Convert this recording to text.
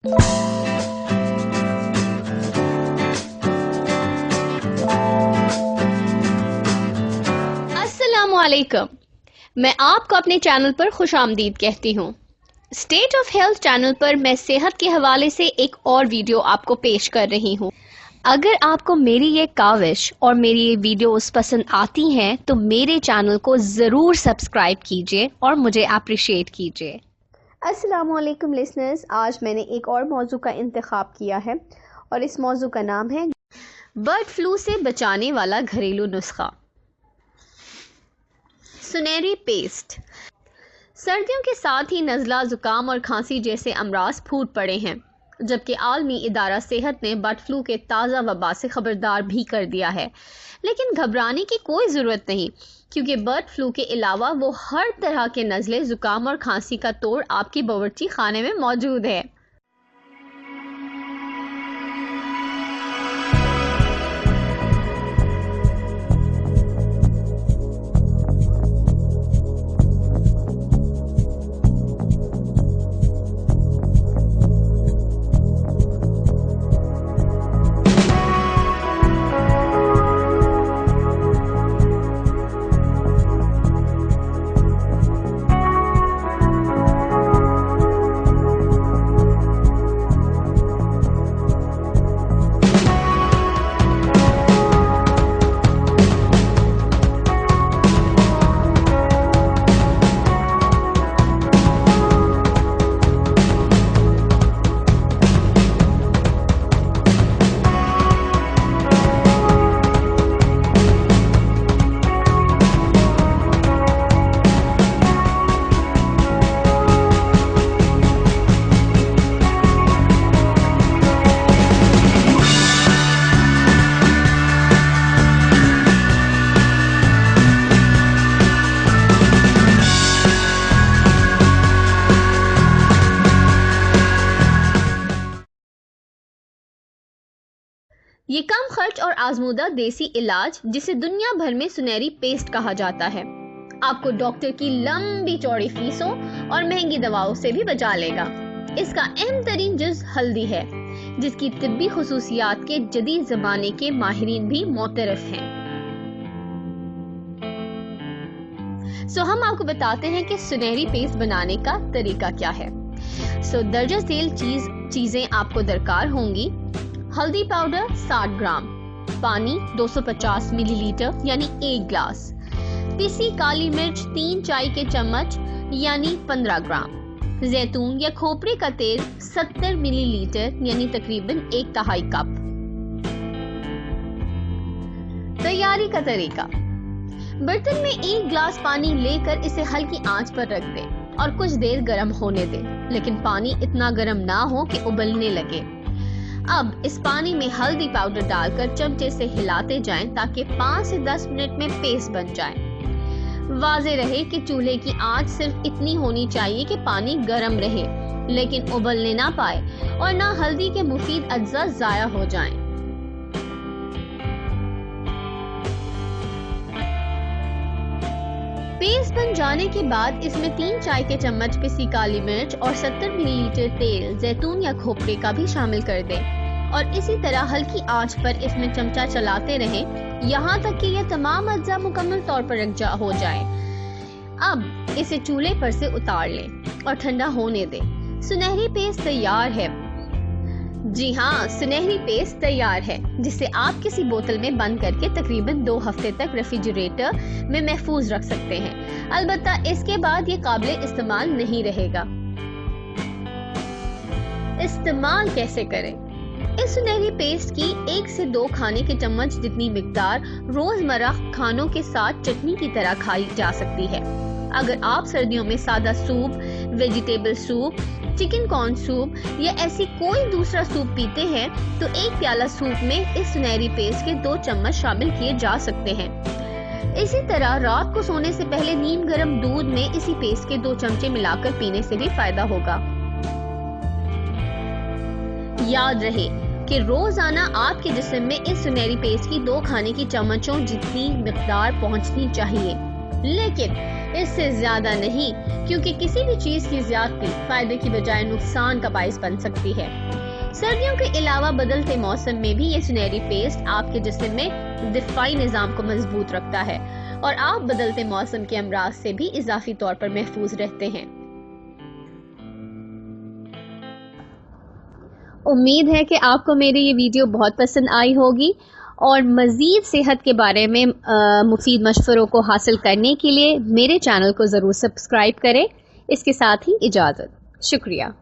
अस्सलामुअलैकुम, मैं आपको अपने चैनल पर खुशामदीद कहती हूँ। स्टेट ऑफ हेल्थ चैनल पर मैं सेहत के हवाले से एक और वीडियो आपको पेश कर रही हूँ। अगर आपको मेरी ये काविश और मेरी ये वीडियोस पसंद आती हैं तो मेरे चैनल को ज़रूर सब्सक्राइब कीजिए और मुझे अप्रिशिएट कीजिए। अस्सलामुअलैकुम लिसनर्स, आज मैंने एक और मौजू का इंतखाब किया है और इस मौजू का नाम है बर्ड फ्लू से बचाने वाला घरेलू नुस्खा, सुनहरी पेस्ट। सर्दियों के साथ ही नज़ला, ज़ुकाम और खांसी जैसे अमराज फूट पड़े हैं, जबकि आलमी इदारा सेहत ने बर्ड फ्लू के ताज़ा वबा से खबरदार भी कर दिया है। लेकिन घबराने की कोई ज़रूरत नहीं, क्योंकि बर्ड फ्लू के अलावा वो हर तरह के नज़ले, ज़ुकाम और खांसी का तोड़ आपकी बावर्ची खाने में मौजूद है। ये कम खर्च और आजमूदा देसी इलाज, जिसे दुनिया भर में सुनहरी पेस्ट कहा जाता है, आपको डॉक्टर की लंबी चौड़ी फीसों और महंगी दवाओं से भी बचा लेगा। इसका अहम तरीन जुज़ हल्दी है, जिसकी तिब्बी खुसूसियात के जदीद ज़माने के माहिरीन भी मोतरफ हैं। हम आपको बताते हैं कि सुनहरी पेस्ट बनाने का तरीका क्या है। दर्जा झेल चीजें आपको दरकार होंगी। हल्दी पाउडर 60 ग्राम, पानी 250 मिलीलीटर यानी 1 ग्लास, पिसी काली मिर्च 3 चाय के चम्मच यानी 15 ग्राम, जैतून या खोपरे का तेल 70 मिलीलीटर यानी तकरीबन 1/2 कप। तैयारी का तरीका: बर्तन में 1 ग्लास पानी लेकर इसे हल्की आंच पर रख दें और कुछ देर गर्म होने दें, लेकिन पानी इतना गर्म ना हो कि उबलने लगे। अब इस पानी में हल्दी पाउडर डालकर चमचे से हिलाते जाएं ताकि 5 से 10 मिनट में पेस्ट बन जाए। वाज़े रहे कि चूल्हे की आंच सिर्फ इतनी होनी चाहिए कि पानी गर्म रहे, लेकिन उबलने ना पाए और ना हल्दी के मुफीद अज्जा ज़ाया हो जाएं। पेस्ट बन जाने के बाद इसमें 3 चाय के चम्मच पिसी काली मिर्च और 70 मिलीलीटर तेल, जैतून या खोपरे का भी शामिल कर दें और इसी तरह हल्की आंच पर इसमें चमचा चलाते रहें यहाँ तक कि यह तमाम अज्जा मुकम्मल तौर पर यकजा हो जाए। अब इसे चूल्हे पर से उतार लें और ठंडा होने दें। सुनहरी पेस्ट तैयार है। जी हाँ, सुनहरी पेस्ट तैयार है, जिसे आप किसी बोतल में बंद करके तकरीबन 2 हफ्ते तक रेफ्रिजरेटर में महफूज रख सकते हैं। अलबत्ता इसके बाद ये काबिल इस्तेमाल नहीं रहेगा। इस्तेमाल कैसे करें? इस सुनहरी पेस्ट की 1 से 2 खाने के चम्मच जितनी मिकदार रोजमर्रा खानों के साथ चटनी की तरह खाई जा सकती है। अगर आप सर्दियों में सादा soup, vegetable soup, chicken corn soup या ऐसी कोई दूसरा सूप पीते हैं तो 1 प्याला सूप में इस सुनहरी पेस्ट के 2 चम्मच शामिल किए जा सकते हैं। इसी तरह रात को सोने से पहले नीम गर्म दूध में इसी पेस्ट के 2 चमचे मिलाकर पीने से भी फायदा होगा। याद रहे कि रोजाना आपके जिस्म में इस सुनहरी पेस्ट की 2 खाने की चम्मचों जितनी मिकदार पहुंचनी चाहिए, लेकिन इससे ज्यादा नहीं, क्योंकि किसी भी चीज की ज्यादती फायदे की बजाय नुकसान का बाइस बन सकती है। सर्दियों के अलावा बदलते मौसम में भी ये सुनहरी पेस्ट आपके जिस्म में दिफाई निजाम को मजबूत रखता है और आप बदलते मौसम के अमराज से भी इजाफी तौर पर महफूज रहते हैं। उम्मीद है कि आपको मेरी ये वीडियो बहुत पसंद आई होगी और मज़ीद सेहत के बारे में मुफीद मशवरों को हासिल करने के लिए मेरे चैनल को ज़रूर सब्सक्राइब करें। इसके साथ ही इजाज़त। शुक्रिया।